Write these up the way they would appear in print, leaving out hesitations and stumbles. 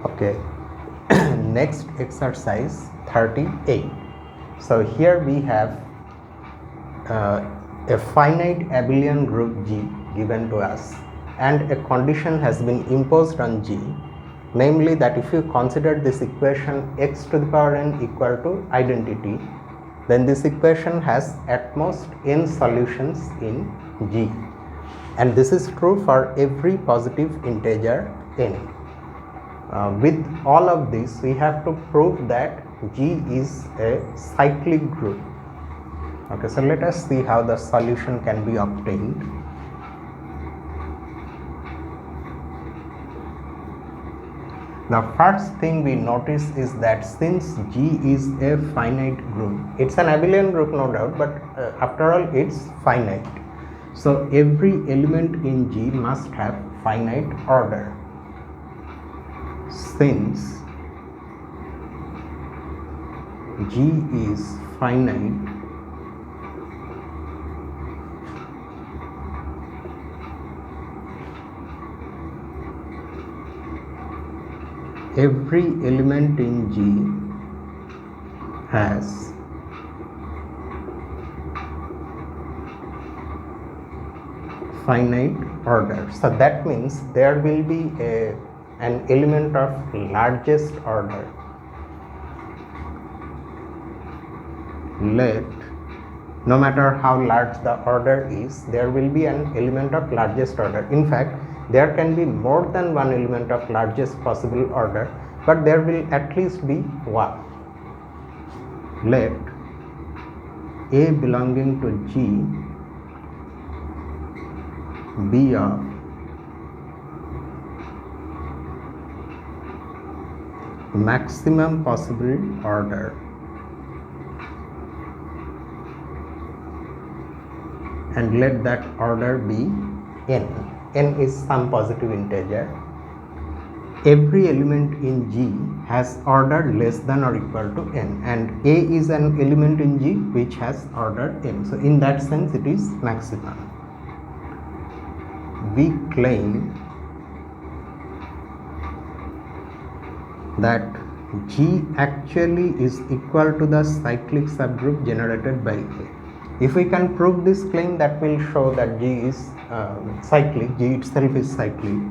Okay. Next exercise 38. So here we have a finite abelian group G given to us, and a condition has been imposed on G, namely that if you consider this equation x to the power n equal to identity, then this equation has at most n solutions in G, and this is true for every positive integer n. With all of this, we have to prove that G is a cyclic group. Okay, so let us see how the solution can be obtained. The first thing we notice is that since G is a finite group, it's an abelian group no doubt, but after all it's finite. So every element in G must have finite order. Since G is finite, every element in G has finite order. So that means there will be an element of largest order. Let, no matter how large the order is, there will be an element of largest order. In fact, there can be more than one element of largest possible order, but there will at least be one. Let A belonging to G be of maximum possible order and let that order be n. N is some positive integer. Every element in G has order less than or equal to n, and A is an element in G which has order n. So in that sense it is maximum. We claim that G actually is equal to the cyclic subgroup generated by A. If we can prove this claim, that will show that G is cyclic, G itself is cyclic.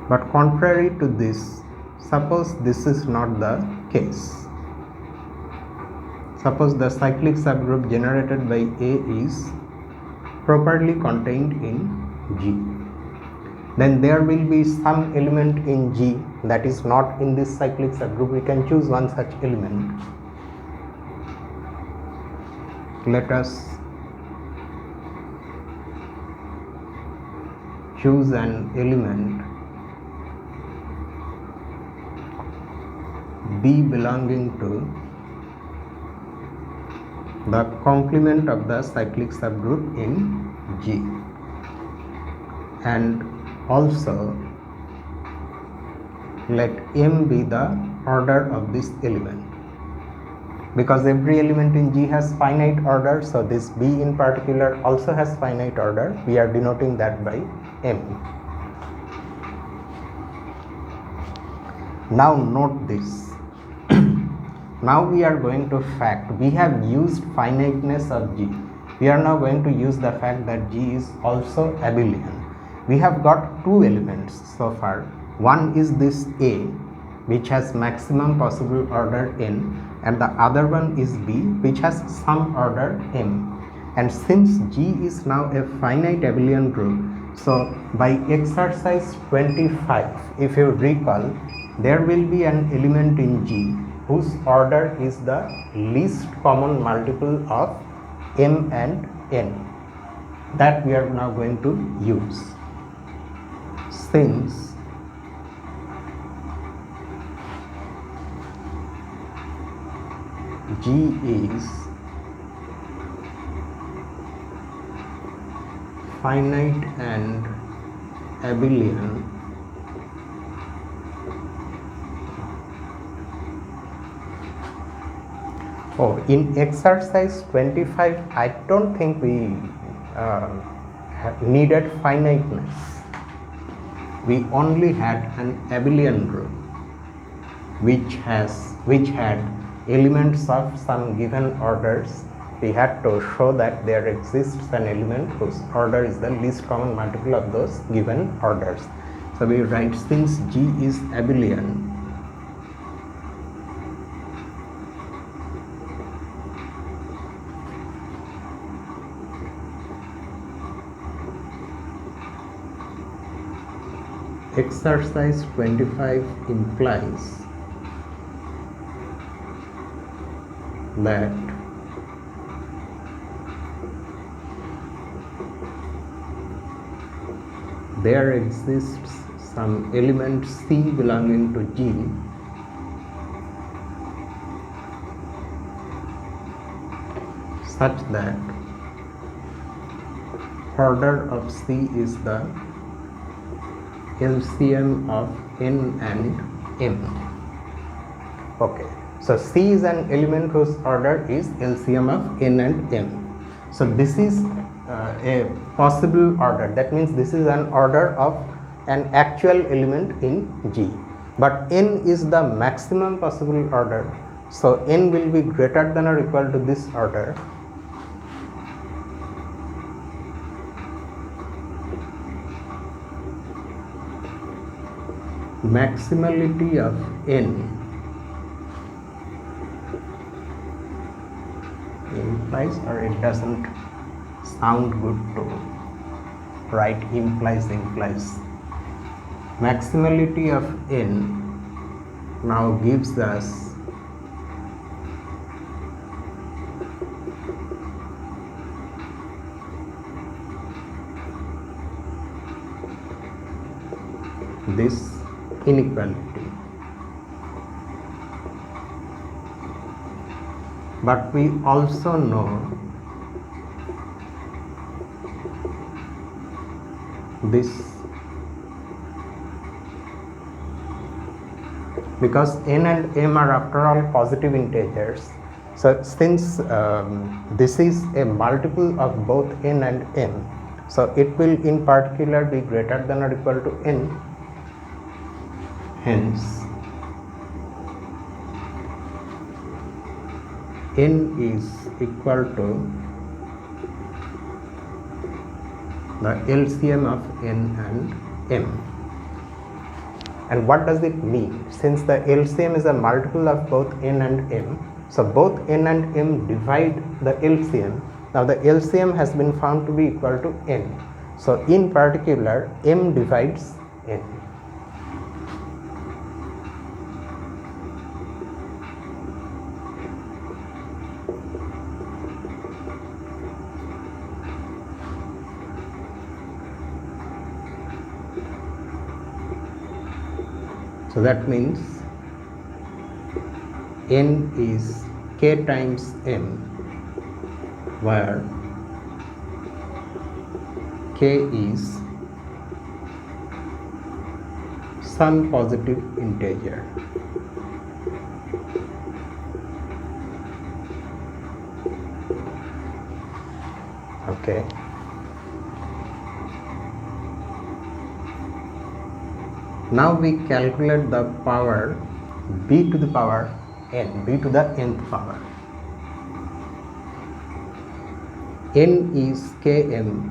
But contrary to this, suppose this is not the case. Suppose the cyclic subgroup generated by A is properly contained in G. Then there will be some element in G that is not in this cyclic subgroup. We can choose one such element. Let us choose an element B belonging to the complement of the cyclic subgroup in G, and also let M be the order of this element. Because every element in G has finite order, so this B in particular also has finite order. We are denoting that by M. Now note this. Now we are going to fact. We have used finiteness of G. We are now going to use the fact that G is also abelian. We have got two elements so far. One is this A, which has maximum possible order n, and the other one is B, which has some order m. And since G is now a finite abelian group, so by exercise 25, if you recall, there will be an element in G whose order is the least common multiple of m and n. That we are now going to use. Since G is finite and abelian, in exercise 25, I don't think we needed finiteness. we only had an abelian group which had elements of some given orders. We had to show that there exists an element whose order is the least common multiple of those given orders. So we write, since G is abelian, exercise 25 implies that there exists some element C belonging to G such that order of C is the LCM of n and m. Okay, so C is an element whose order is LCM of n and m. So this is a possible order. That means this is an order of an actual element in G, but n is the maximum possible order. So n will be greater than or equal to this order. Maximality of n implies, or it doesn't sound good to write implies. Maximality of n now gives us this inequality, but we also know this, because n and m are after all positive integers. So since this is a multiple of both n and m, so it will in particular be greater than or equal to n. Hence, n is equal to the LCM of n and m. And what does it mean? Since the LCM is a multiple of both n and m, so both n and m divide the LCM. Now the LCM has been found to be equal to n. So in particular, m divides n. So that means n is k times m, where k is some positive integer. Okay. Now we calculate the power b to the power n, b to the nth power. N is km.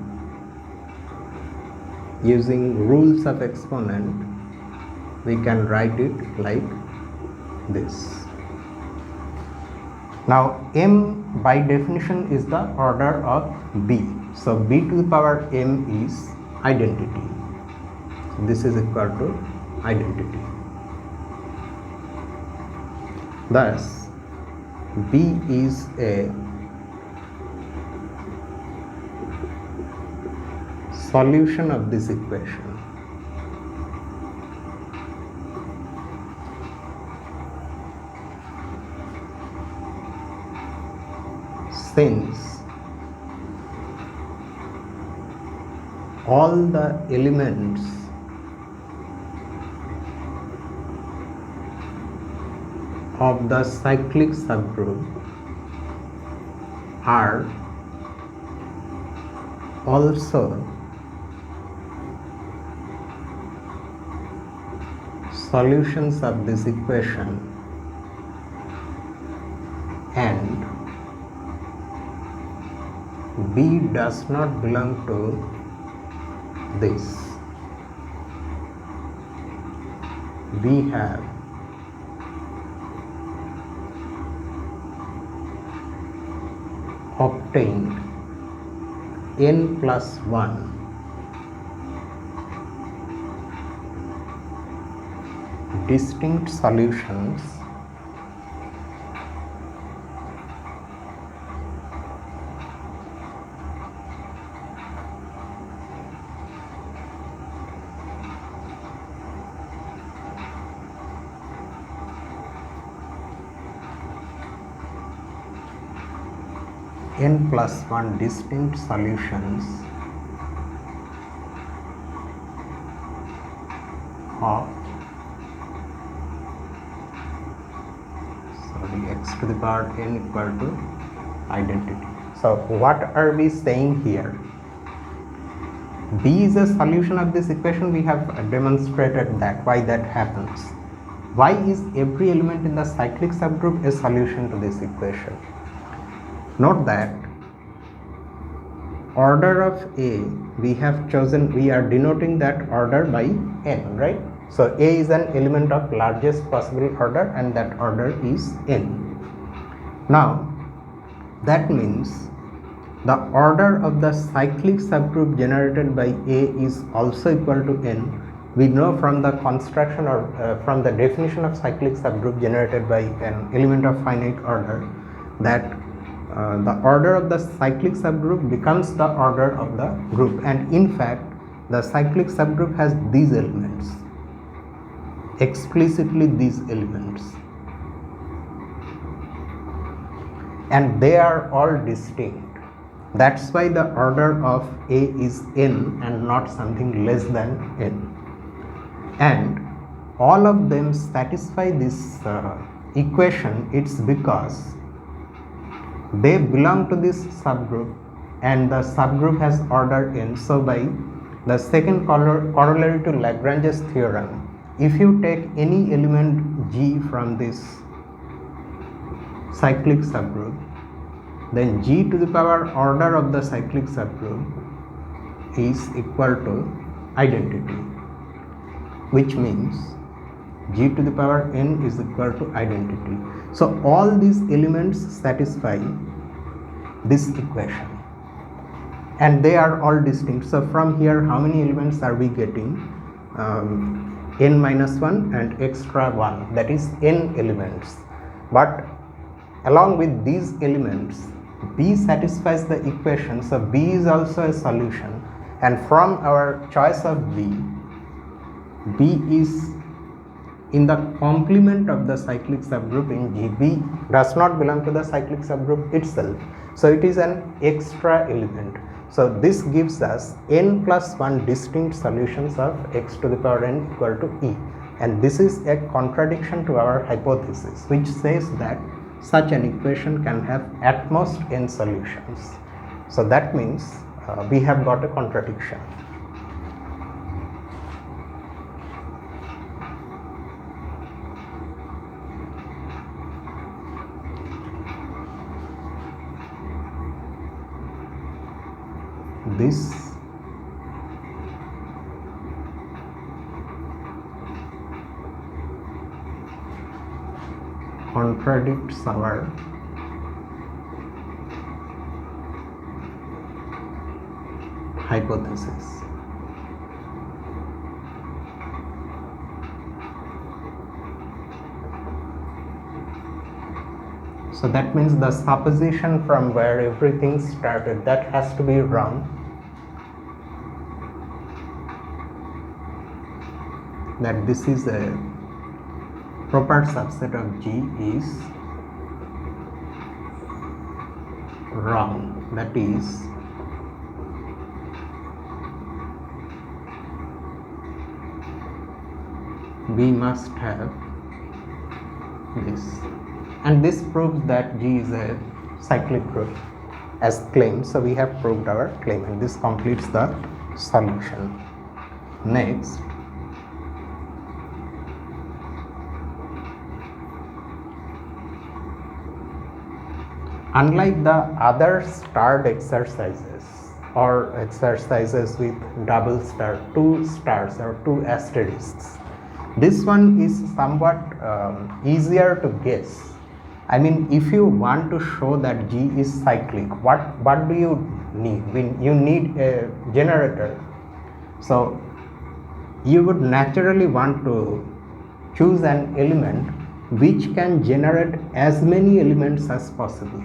Using rules of exponent, we can write it like this. Now m by definition is the order of b. So b to the power m is identity. So this is equal to identity. Thus, b is a solution of this equation. Since all the elements of the cyclic subgroup are also solutions of this equation and B does not belong to this, we have obtained n plus 1 distinct solutions n plus 1 distinct solutions of x to the power n equal to identity. So what are we saying here? B is a solution of this equation. We have demonstrated that why that happens. Why is every element in the cyclic subgroup a solution to this equation? Note that order of A, we have chosen, we are denoting that order by n, right? So A is an element of largest possible order and that order is n. Now that means the order of the cyclic subgroup generated by A is also equal to n. We know from the construction or from the definition of cyclic subgroup generated by an element of finite order that the order of the cyclic subgroup becomes the order of the group, and in fact the cyclic subgroup has these elements, explicitly these elements, and they are all distinct. That's why the order of A is n and not something less than n, and all of them satisfy this equation. It's because they belong to this subgroup and the subgroup has order n. So by the second corollary to Lagrange's theorem, if you take any element G from this cyclic subgroup, then G to the power order of the cyclic subgroup is equal to identity, which means G to the power n is equal to identity. So all these elements satisfy this equation and they are all distinct. So from here how many elements are we getting? N minus 1 and extra 1, that is n elements. But along with these elements, B satisfies the equation, so B is also a solution, and from our choice of B, B is in the complement of the cyclic subgroup in G. B does not belong to the cyclic subgroup itself, so it is an extra element. So this gives us n plus 1 distinct solutions of x to the power n equal to E, and this is a contradiction to our hypothesis, which says that such an equation can have at most n solutions. So that means we have got a contradiction. This contradicts our hypothesis. So that means the supposition from where everything started, that has to be wrong. That this is a proper subset of G is wrong. That is, we must have this, and this proves that G is a cyclic group as claimed. So we have proved our claim, and this completes the solution. Next, Unlike the other starred exercises or exercises with double star, 2 stars or 2 asterisks, this one is somewhat easier to guess. I mean, if you want to show that G is cyclic, what do you need? You need a generator. So you would naturally want to choose an element which can generate as many elements as possible.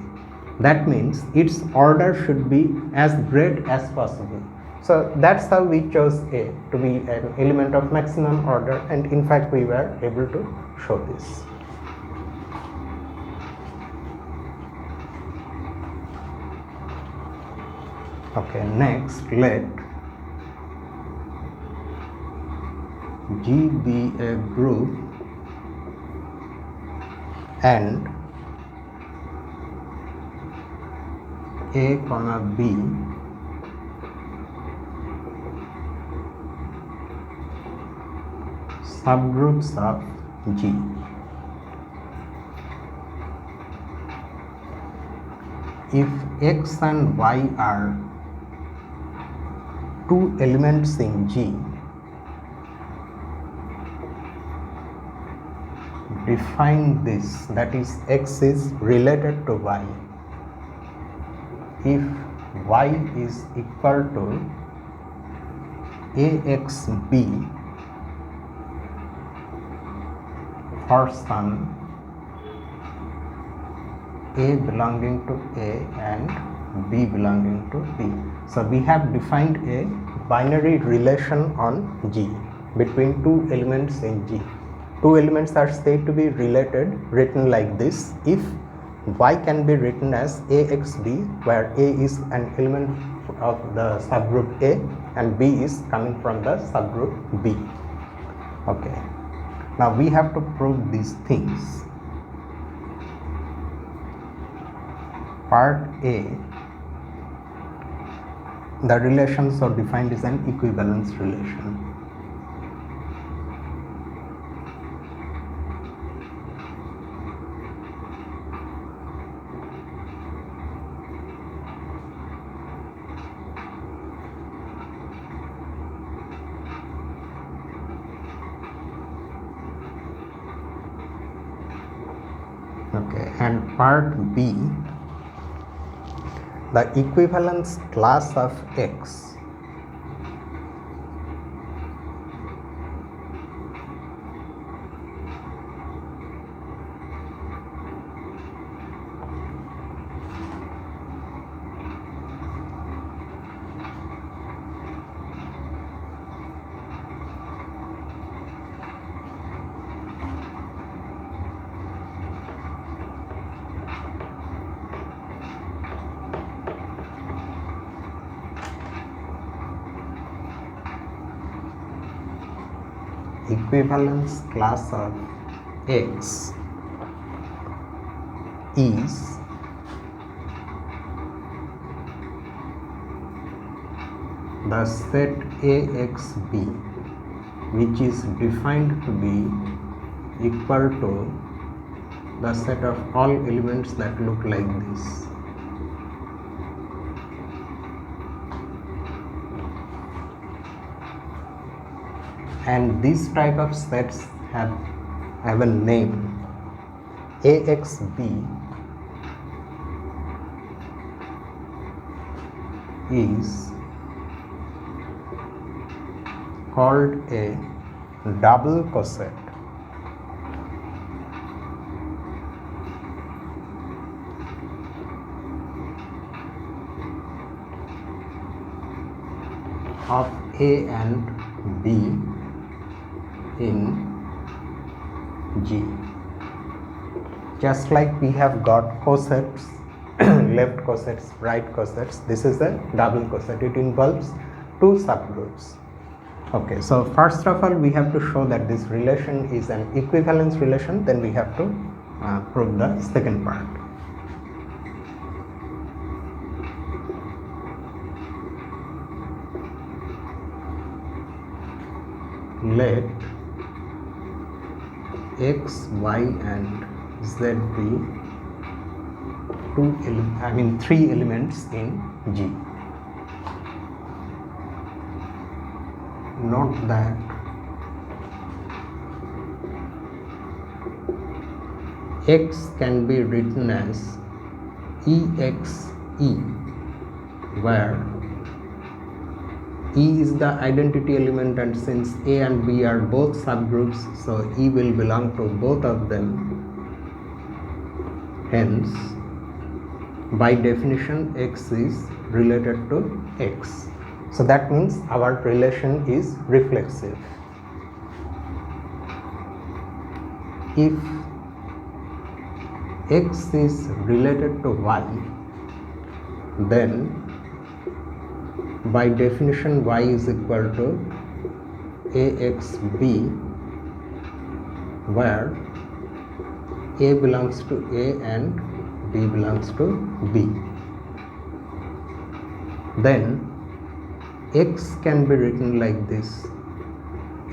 That means its order should be as great as possible. So that's how we chose A to be an element of maximum order, and in fact we were able to show this. Okay, next let G be a group and A comma B subgroups of G. If X and Y are 2 elements in G, define this, that is X is related to Y. If Y is equal to AXB for some A belonging to A and B belonging to B. So we have defined a binary relation on G between 2 elements in G. 2 elements are said to be related, written like this, if Y can be written as AXB, where A is an element of the subgroup A and B is coming from the subgroup B. Okay, now we have to prove these things. Part A, the relation so defined is an equivalence relation. Okay, and part B, the equivalence class of X equivalence class of X is the set AXB, which is defined to be equal to the set of all elements that look like this. And these type of sets have a name. AXB is called a double coset. Of A and B in G. Just like we have got cosets, left cosets, right cosets, this is a double coset. It involves 2 subgroups. Okay, so first of all we have to show that this relation is an equivalence relation, then we have to prove the second part. Let X, Y and Z be three elements in G. Note that X can be written as EXE, where E is the identity element, and since A and B are both subgroups, so E will belong to both of them. Hence, by definition, X is related to X. So that means our relation is reflexive. If X is related to Y, then by definition Y is equal to AXB, where A belongs to A and B belongs to B. Then X can be written like this: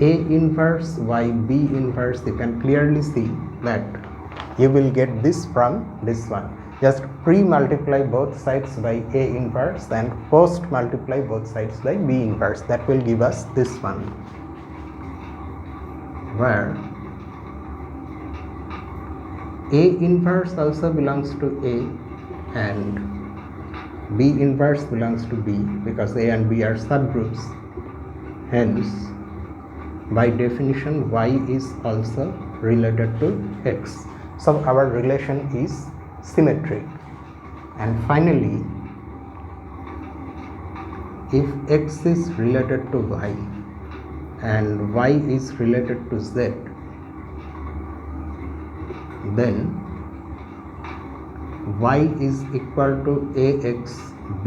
A inverse Y B inverse. You can clearly see that you will get this from this one. Just pre-multiply both sides by A inverse and post-multiply both sides by B inverse. That will give us this one, where A inverse also belongs to A and B inverse belongs to B, because A and B are subgroups. Hence, by definition, Y is also related to X. So our relation is symmetric. And finally, if X is related to Y and Y is related to Z, then Y is equal to AXB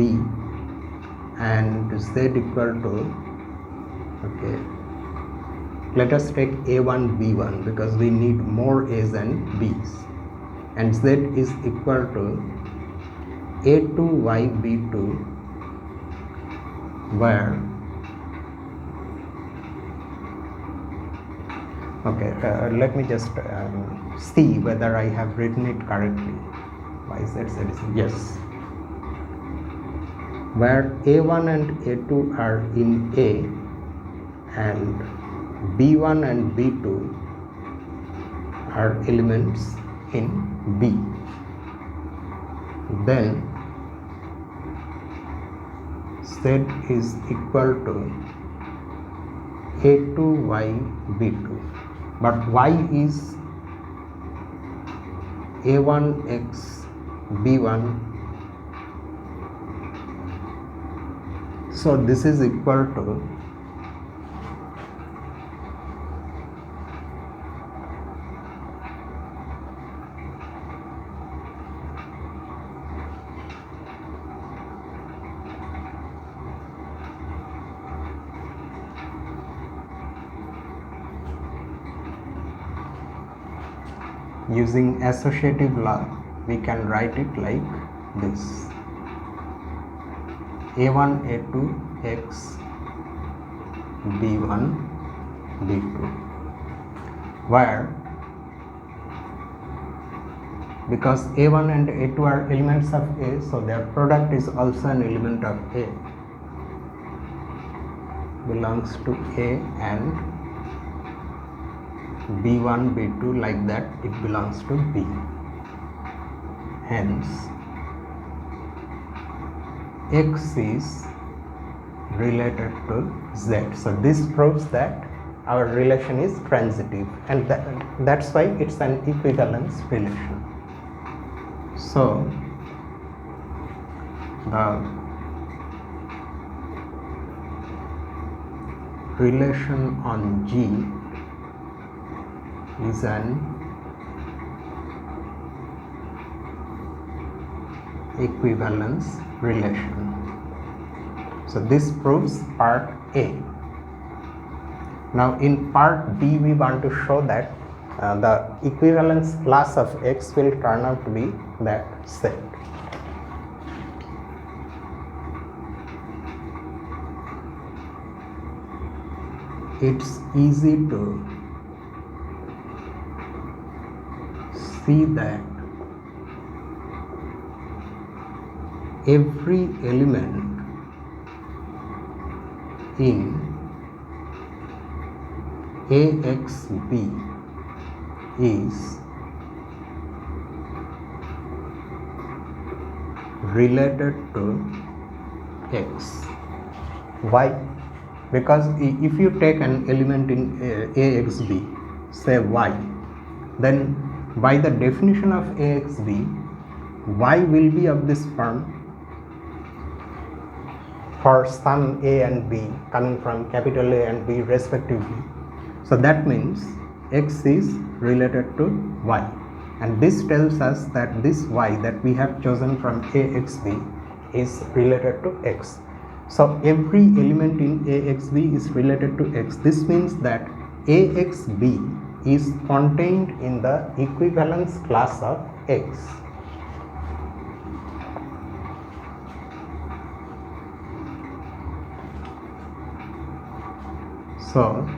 and Z equal to, let us take A1 B1 because we need more A's and B's, and Z is equal to A2 Y B2, where let me just see whether I have written it correctly. Why is that? Yes, where A1 and A2 are in A and B1 and B2 are elements in B. Then Z is equal to A2Y B2, but Y is A1X B1, so this is equal to using associative law, we can write it like this: A1 A2 X B1 B2, where because A1 and A2 are elements of A, so their product is also an element of A, belongs to A, and B1 B2 like that it belongs to B. Hence, X is related to Z. So this proves that our relation is transitive, and that's why it's an equivalence relation. So the relation on G is an equivalence relation. So this proves part A. Now in part B we want to show that the equivalence class of X will turn out to be that set. It's easy to see that every element in AXB is related to X. Why? Because if you take an element in AXB, say Y, then by the definition of AXB, Y will be of this form for sum A and B coming from capital A and B respectively. So that means X is related to Y, and this tells us that this Y that we have chosen from AXB is related to X. So every element in AXB is related to X. This means that AXB is contained in the equivalence class of X. So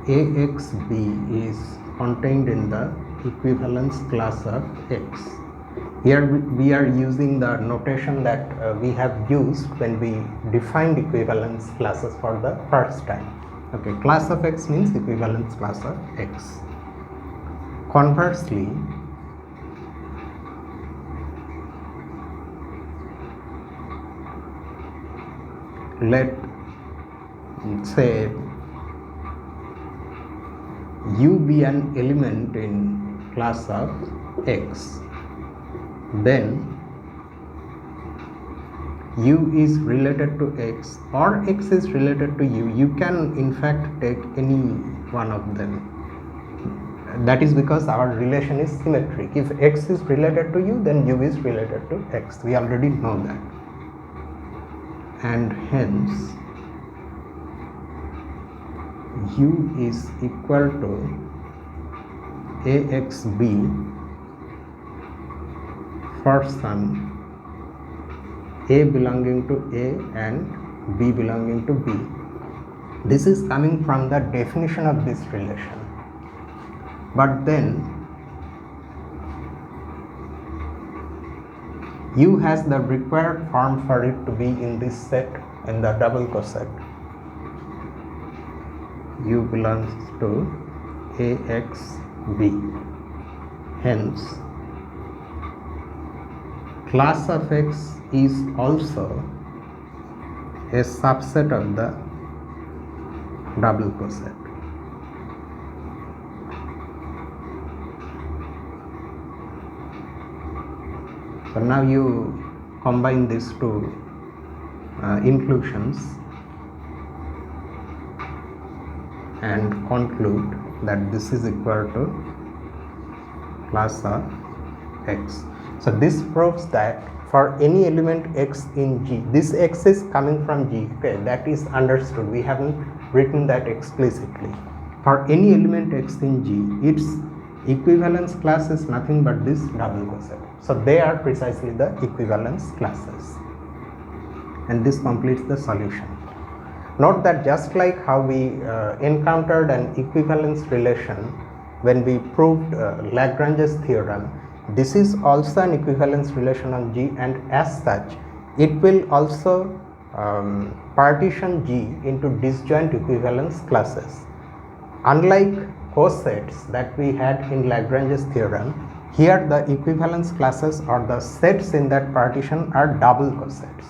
AXB is contained in the equivalence class of X. Here we are using the notation that we have used when we defined equivalence classes for the first time. Okay, class of X means equivalence class of X. Conversely, let say U be an element in class of X, then U is related to X or X is related to U. You can in fact take any one of them. That is because our relation is symmetric. If X is related to U, then U is related to X. We already know that. And hence U is equal to AXB for some A belonging to A and B belonging to B. This is coming from the definition of this relation. But then U has the required form for it to be in this set, in the double coset. U belongs to AXB. Hence, class of X is also a subset of the double coset. So now you combine these two inclusions and conclude that this is equal to class of X. So this proves that for any element X in G, this X is coming from G. Okay, that is understood. We haven't written that explicitly. For any element X in G, its equivalence class is nothing but this double coset. So they are precisely the equivalence classes, and this completes the solution. Note that just like how we encountered an equivalence relation when we proved Lagrange's theorem, this is also an equivalence relation on G, and as such it will also partition G into disjoint equivalence classes. Unlike cosets that we had in Lagrange's theorem, here the equivalence classes or the sets in that partition are double cosets,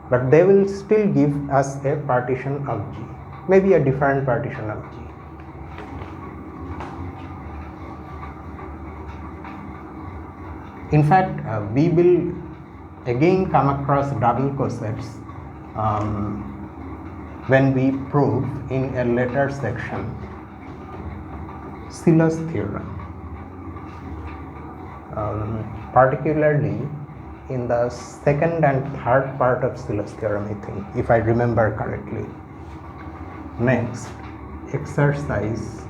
but they will still give us a partition of G, maybe a different partition of G. In fact, we will again come across double cosets when we prove in a later section Syllo's theorem, particularly in the second and third part of Syllo's theorem, I think, if I remember correctly. Next, exercise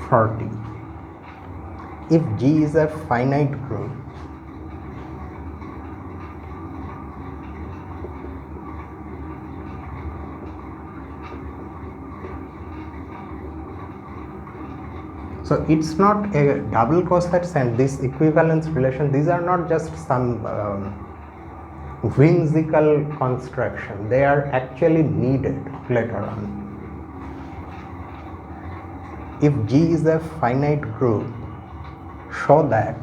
40. If G is a finite group, So it's not a double cosets and this equivalence relation, these are not just some whimsical construction, they are actually needed later on. If G is a finite group, show that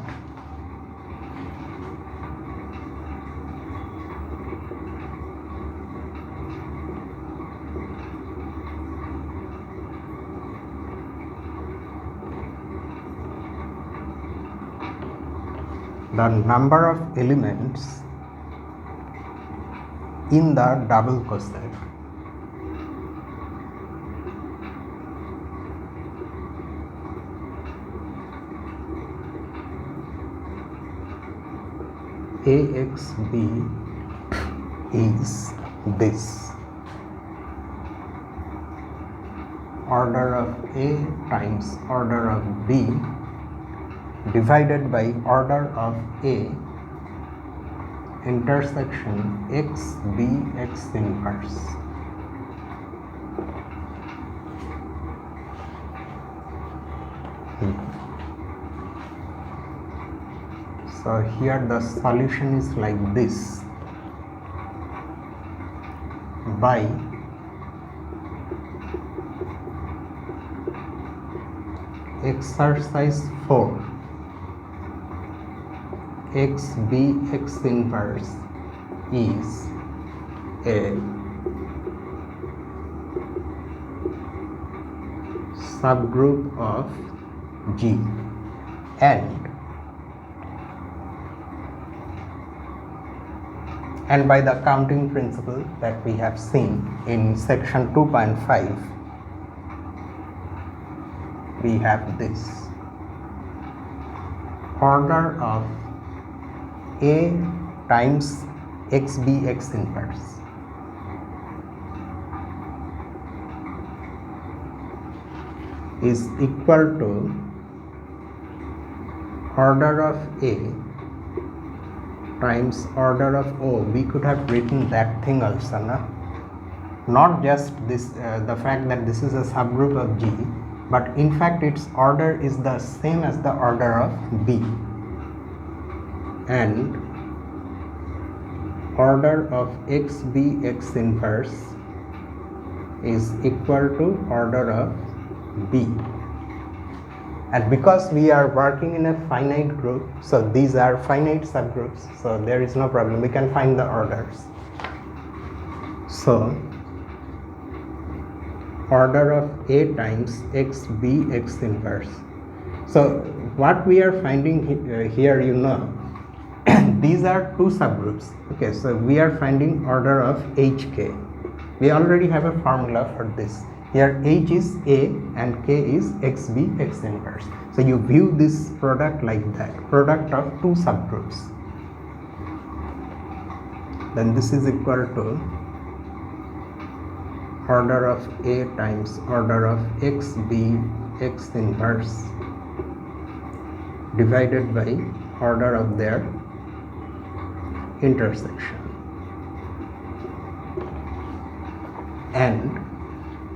the number of elements in the double coset AXB is this: order of A times order of B divided by order of A intersection XB X inverse. So here the solution is like this: by exercise 4, XB X inverse is a subgroup of G, and by the counting principle that we have seen in section 2.5, we have this: order of A times XB X inverse is equal to order of A times order of O. We could have written that thing also, no? Not just this, the fact that this is a subgroup of G, but in fact its order is the same as the order of B, and order of XB X inverse is equal to order of B. And because we are working in a finite group, so these are finite subgroups, so there is no problem, we can find the orders. So order of A times XB X inverse. So what we are finding here, you know, these are two subgroups. Okay, so we are finding order of HK. We already have a formula for this. Here H is A and K is XB X inverse. So you view this product like that, product of two subgroups. Then this is equal to order of A times order of XB X inverse divided by order of their intersection. And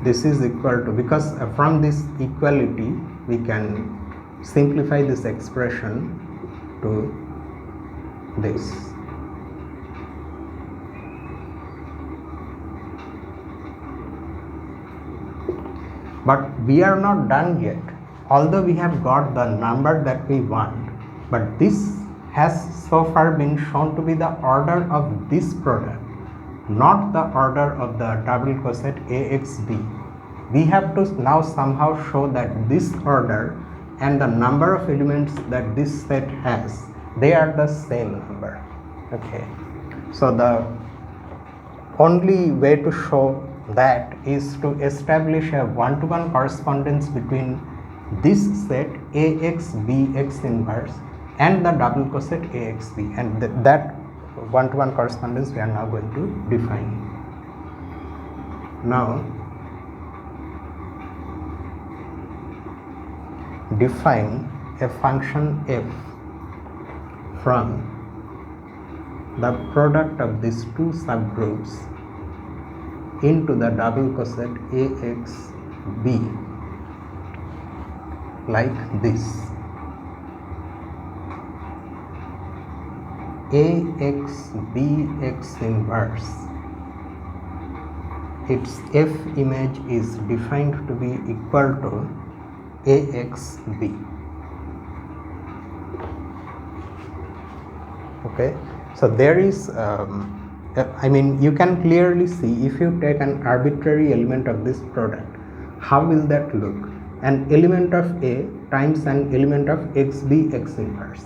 this is equal to, because from this equality we can simplify this expression to this. But we are not done yet. Although we have got the number that we want, but this has so far been shown to be the order of this product, not the order of the double coset AXB. We have to now somehow show that this order and the number of elements that this set has, they are the same number. Okay, so the only way to show that is to establish a one-to-one correspondence between this set AXB X inverse and the double coset AXB, and that one-to-one correspondence we are now going to define. Now define a function f from the product of these two subgroups into the double coset AXB like this. Ax Bx inverse, its F image is defined to be equal to Ax B. Okay, so there is you can clearly see, if you take an arbitrary element of this product, how will that look? An element of A times an element of xb x inverse.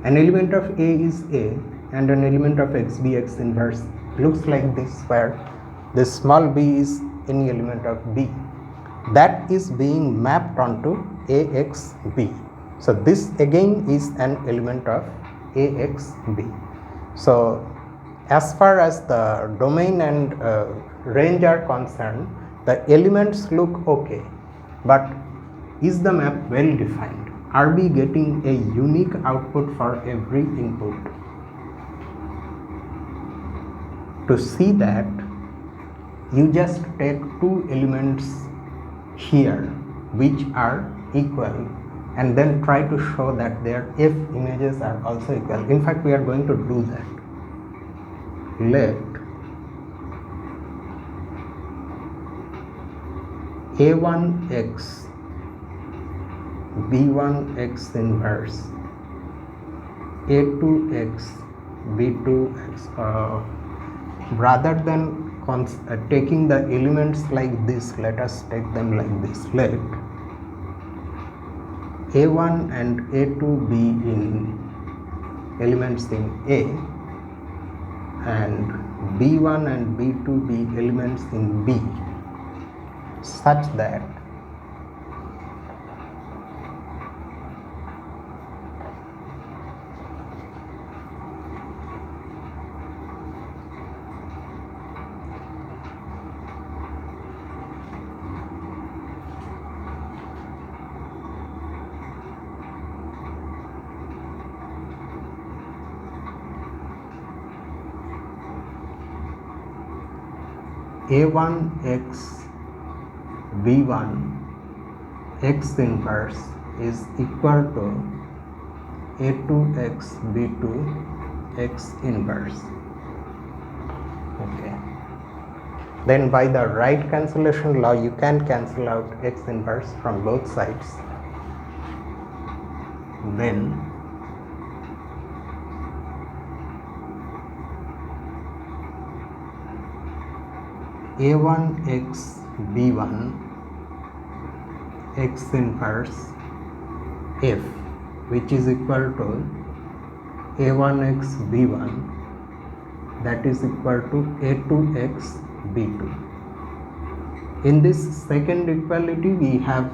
An element of A is A and an element of xb x inverse looks like this, where the small b is any element of B. That is being mapped onto Axb. So this again is an element of Axb. So as far as the domain and range are concerned, the elements look okay, but is the map well defined? Are we getting a unique output for every input? To see that, you just take two elements here which are equal and then try to show that their F images are also equal. In fact, we are going to do that. Let A1x B1x inverse A2x B2x, rather than taking the elements like this, let us take them like this. Let A1 and A2 be in elements in A and B1 and B2 be elements in B, such that A1x B1 x inverse is equal to A2x B2 x inverse. Okay. Then by the right cancellation law, you can cancel out x inverse from both sides. Then A1x B1 x inverse F, which is equal to A1x B1, that is equal to A2x B2. In this second equality, we have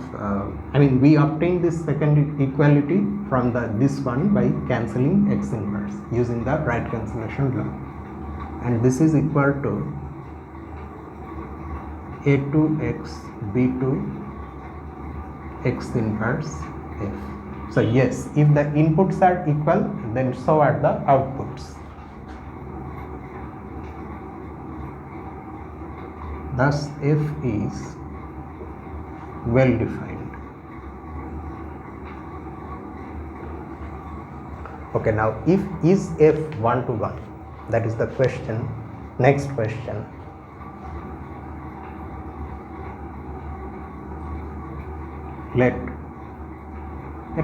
we obtain this second equality from this one by cancelling x inverse using the right cancellation law, and this is equal to A2x B2 x inverse F. So yes, if the inputs are equal, then so are the outputs. Thus F is well defined. Okay, now if is F 1 to 1, that is the question. Next question. Let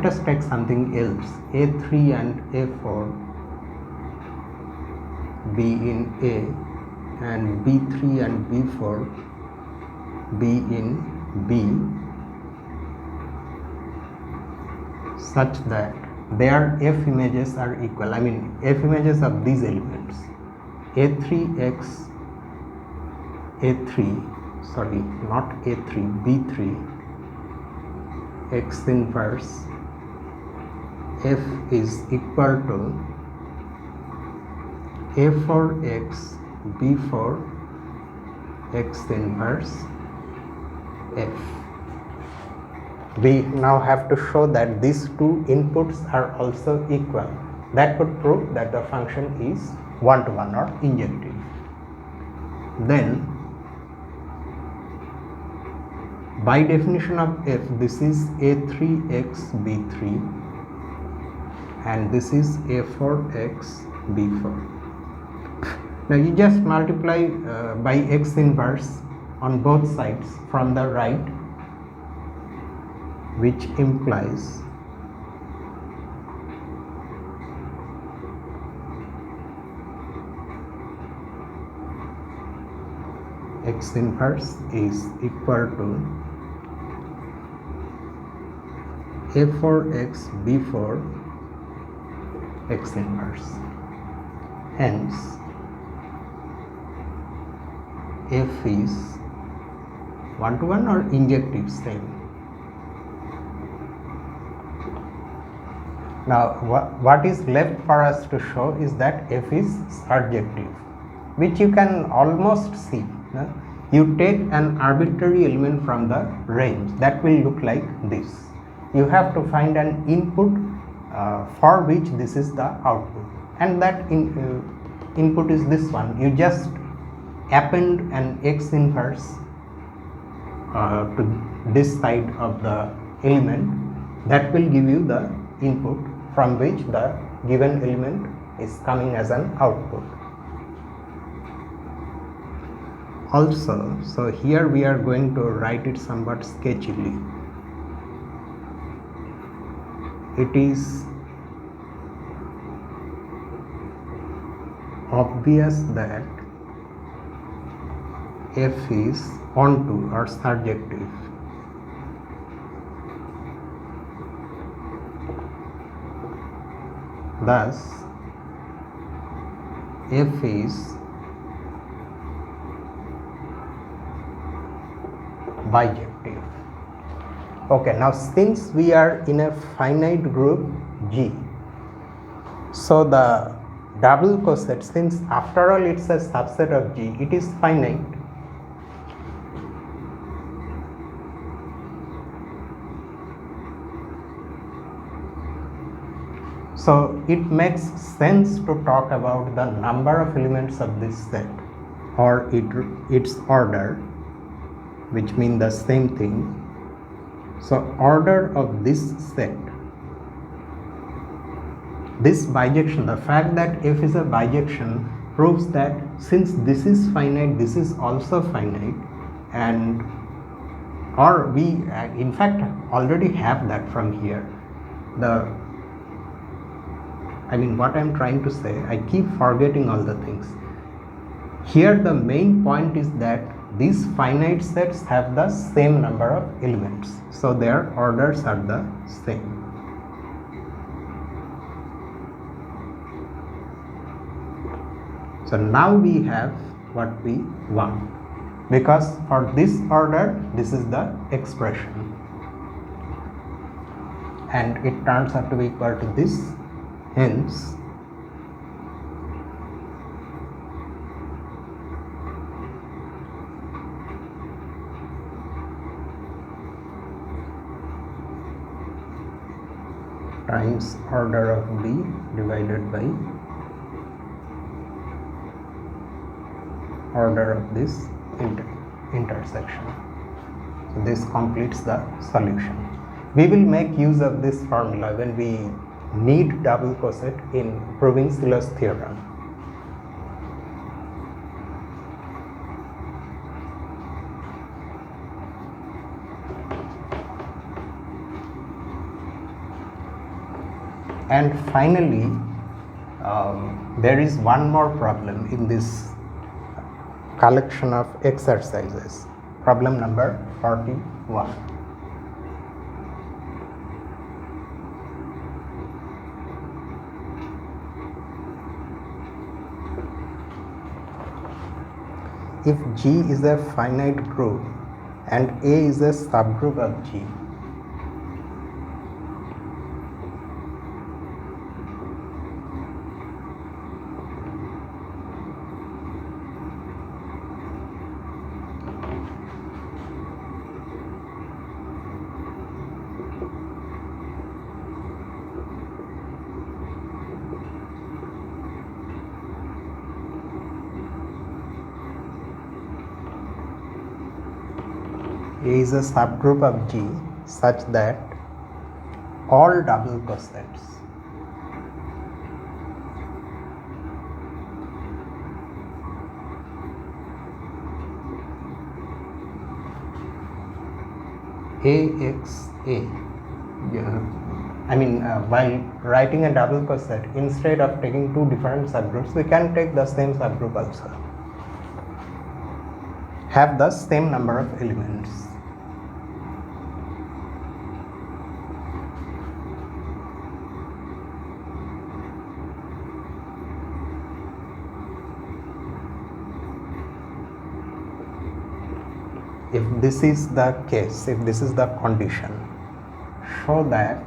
us take something else. A3 and A4 be in A and B3 and B4 be in B, such that their F images are equal. F images of these elements. A3x A3, sorry, not A3, B3 x inverse F is equal to A4x B4 x inverse F. We now have to show that these two inputs are also equal. That would prove that the function is 1 to 1 or injective. Then By definition of f, this is a3x b3 and this is a4x b4. Now you just multiply by x inverse on both sides from the right, which implies x inverse is equal to a4x b4 x inverse. Hence f is 1-to-1 or injective, same. Now what is left for us to show is that f is surjective, which you can almost see. You take an arbitrary element from the range that will look like this. You have to find an input for which this is the output, and that input is this one. You just append an x inverse to this side of the element. That will give you the input from which the given element is coming as an output. Also, so here we are going to write it somewhat sketchily. It is obvious that f is onto or surjective. Thus, f is bijective. Okay, now since we are in a finite group G, so the double coset, since after all it's a subset of G, it is finite. So it makes sense to talk about the number of elements of this set or its order, which mean the same thing. So order of this set, this bijection, the fact that f is a bijection proves that since this is finite, this is also finite, and or we in fact already have that from here. What I'm trying to say, I keep forgetting all the things. Here the main point is that these finite sets have the same number of elements, so their orders are the same. So now we have what we want, because for this order this is the expression, and it turns out to be equal to this. Hence times order of B divided by order of this intersection. So this completes the solution. We will make use of this formula when we need double coset in proving Syllo's theorem. And finally, there is one more problem in this collection of exercises, problem number 41. If G is a finite group and A is a subgroup of G, A is a subgroup of G such that all double cosets AXA. While writing a double coset, instead of taking two different subgroups, we can take the same subgroup also. Have the same number of elements. If this is the case, if this is the condition, show that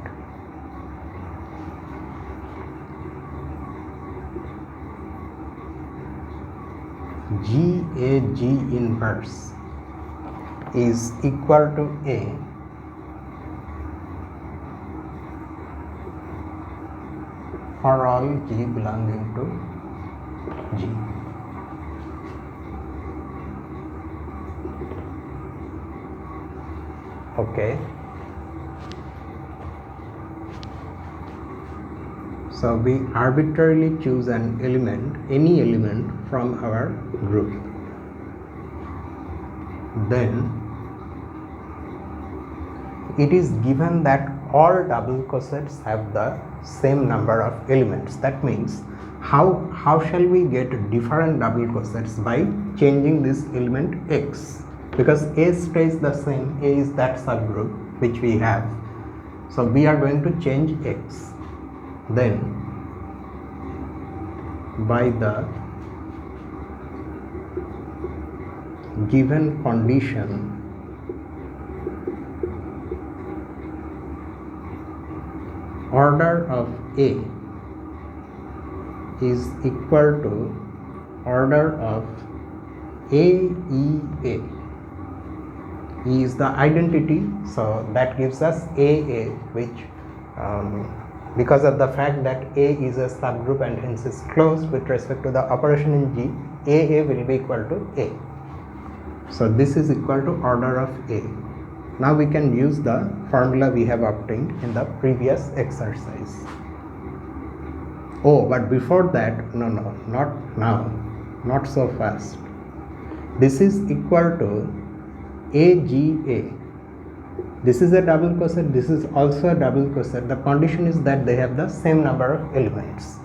GAG inverse is equal to A for all G belonging to G. Okay. So we arbitrarily choose an element, any element from our group. Then it is given that all double cosets have the same number of elements. That means how shall we get different double cosets? By changing this element X. Because A stays the same, A is that subgroup which we have. So we are going to change X. Then by the given condition, order of A is equal to order of AEA. E is the identity, so that gives us AA, which because of the fact that A is a subgroup and hence is closed with respect to the operation in G, AA will be equal to A. So this is equal to order of A. Now we can use the formula we have obtained in the previous exercise. Oh, but before that, no, not now, not so fast. This is equal to AGA. This is a double coset, this is also a double coset. The condition is that they have the same number of elements.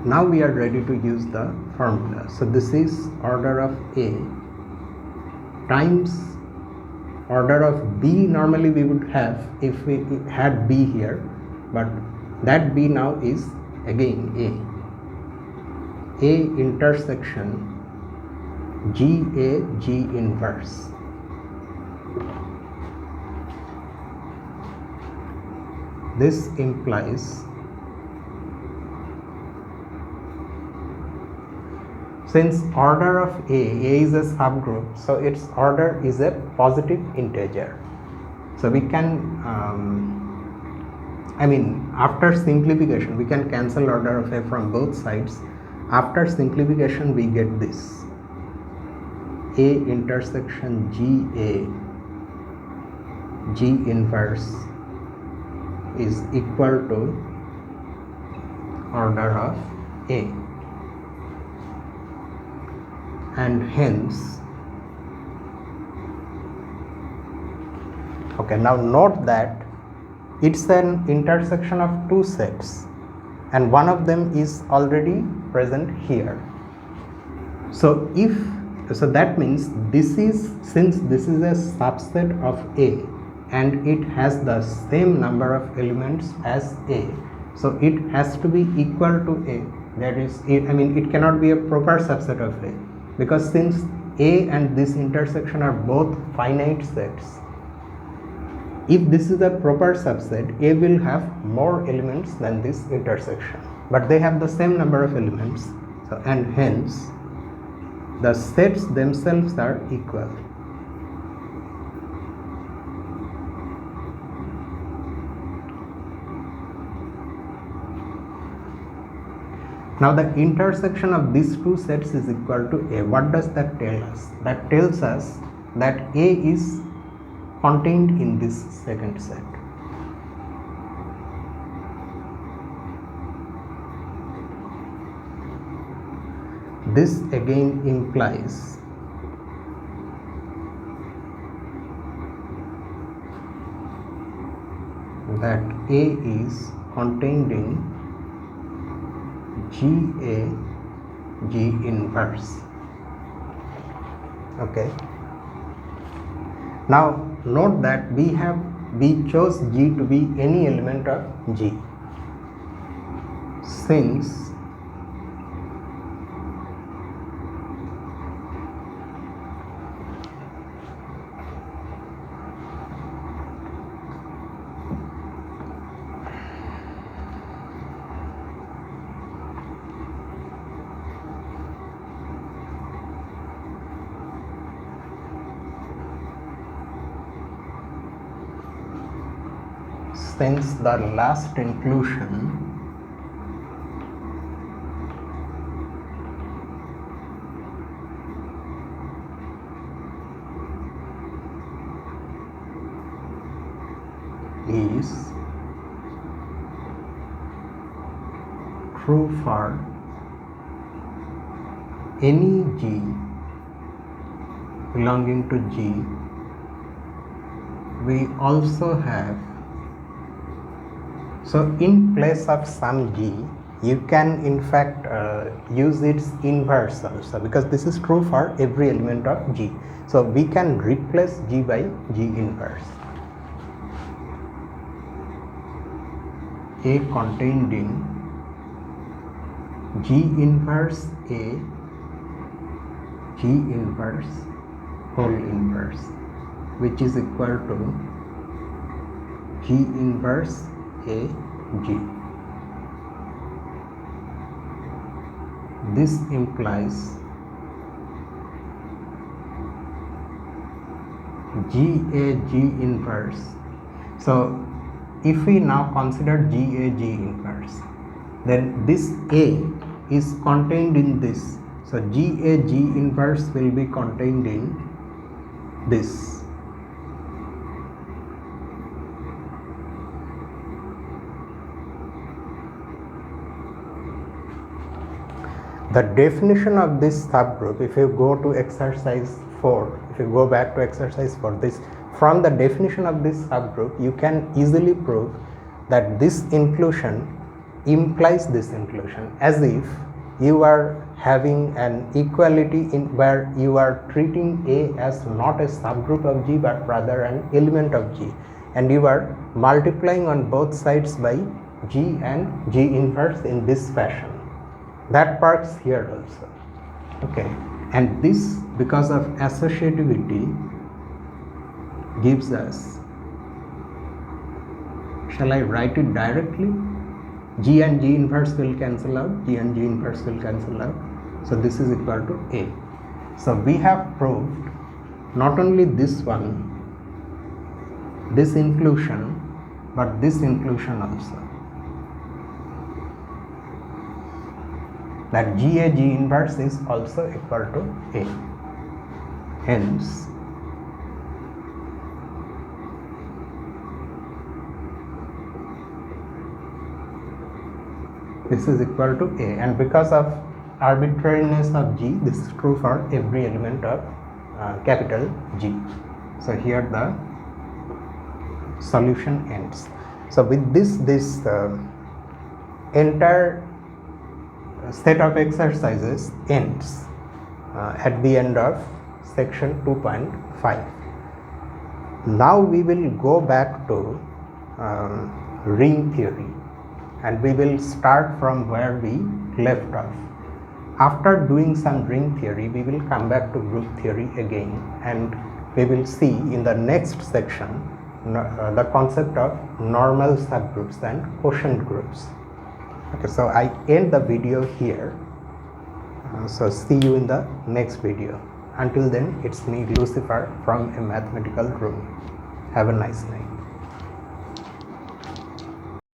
Now we are ready to use the formula. So this is order of A times order of B. Normally we would have if we had B here, but that B now is again A intersection GAG inverse. This implies, since order of A is a subgroup, so its order is a positive integer. So we can, after simplification, we can cancel order of A from both sides. After simplification, we get this. A intersection GA G inverse is equal to order of A, and hence, okay, now note that it's an intersection of two sets and one of them is already present here. So that means this is, since this is a subset of A and it has the same number of elements as A, so it has to be equal to A. That is, it cannot be a proper subset of A, because since A and this intersection are both finite sets, if this is a proper subset, A will have more elements than this intersection, but they have the same number of elements, so, and hence the sets themselves are equal. Now the intersection of these two sets is equal to A. What does that tell us? That tells us that A is contained in this second set. This again implies that A is contained in GA G inverse. Okay. Now note that we chose G to be any element of G, since the last inclusion is true for any G belonging to G, we also have, so in place of some G you can in fact use its inverse also, because this is true for every element of G. So we can replace G by G inverse. A contained in G inverse A, G inverse whole inverse, which is equal to G inverse A G. This implies GA G inverse. So if we now consider GA G inverse, then this A is contained in this. So GA G inverse will be contained in this. The definition of this subgroup, if you go to exercise 4, if you go back to exercise 4, this, from the definition of this subgroup, you can easily prove that this inclusion implies this inclusion, as if you are having an equality in where you are treating A as not a subgroup of G but rather an element of G, and you are multiplying on both sides by G and G inverse in this fashion. That works here also. Okay, and this, because of associativity, gives us, shall I write it directly? G and G inverse will cancel out, G and G inverse will cancel out, so this is equal to A. So we have proved not only this one, this inclusion, but this inclusion also, that GA G inverse is also equal to A. Hence, this is equal to A, and because of arbitrariness of G, this is true for every element of capital G. So here the solution ends. So with this entire set of exercises ends at the end of section 2.5. Now we will go back to ring theory, and we will start from where we left off. After doing some ring theory, we will come back to group theory again, and we will see in the next section the concept of normal subgroups and quotient groups. Okay, so I end the video here. So see you in the next video. Until then, it's me, Lucifer, from a mathematical room. Have a nice night.